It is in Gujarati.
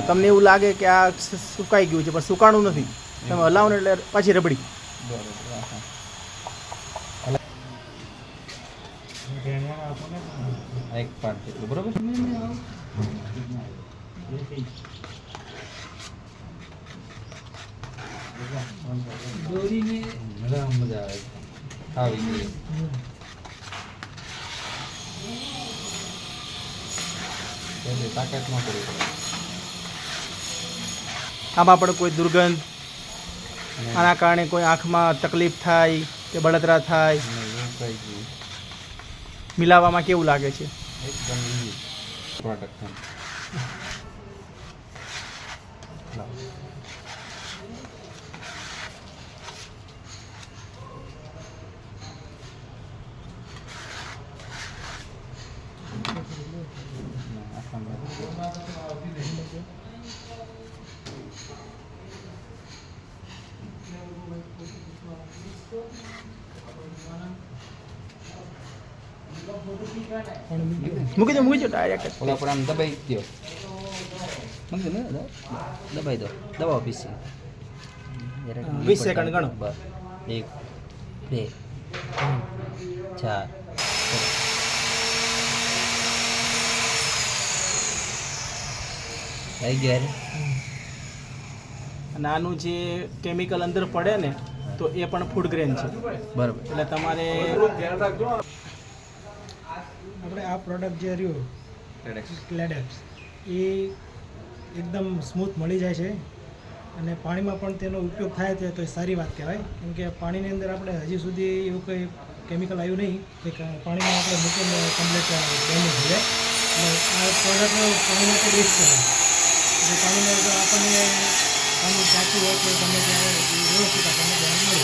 તમને એવું લાગે કે આ સુકાઈ ગયું છે પણ સુકાણું નથી, તમે હલાવો ને એટલે પાછી રબડી. એક પાર્ટ જેટલું બરોબર. દોરીને મજા આવે આવી ગઈ. તાકાત ન કરવી પડે. આમાં પણ કોઈ દુર્ગંધ, આના કારણે કોઈ આંખમાં તકલીફ થાય કે બળતરા થાય, મિલાવવામાં કેવું લાગે છે? એકદમ ઈઝી પ્રોડક્ટ. મૂકી દો ડાયરેક્ટ. ઓલા પર આમ દબાઈ દો, દબાઈ દો, દબાવો 20 સેકન્ડ ગણો. 1 2 3 4 આવી ગયા. અને આનું જે કેમિકલ અંદર પડે ને તો એ પણ ફૂડ ગ્રેન છે, બરાબર. એટલે તમારે આપણે આ પ્રોડક્ટ જે રહ્યું ક્લેડેક્સ એ એકદમ સ્મૂથ મળી જાય છે અને પાણીમાં પણ તેનો ઉપયોગ થાય છે તો એ સારી વાત કહેવાય. કેમ કે પાણીની અંદર આપણે હજી સુધી એવું કંઈ કેમિકલ આવ્યું નહીં કે પાણીમાં આપણે મૂકીને કમ્પ્લીટ ડેમેજ થઈ જાય. એટલે આ પ્રોડક્ટ પાણી માટે બેસ્ટ કહેવાય. એટલે પાણીમાં જો આપણને પાણી સાચું હોય તો તમે ત્યારે વ્યવસ્થિત આપણને ધ્યાન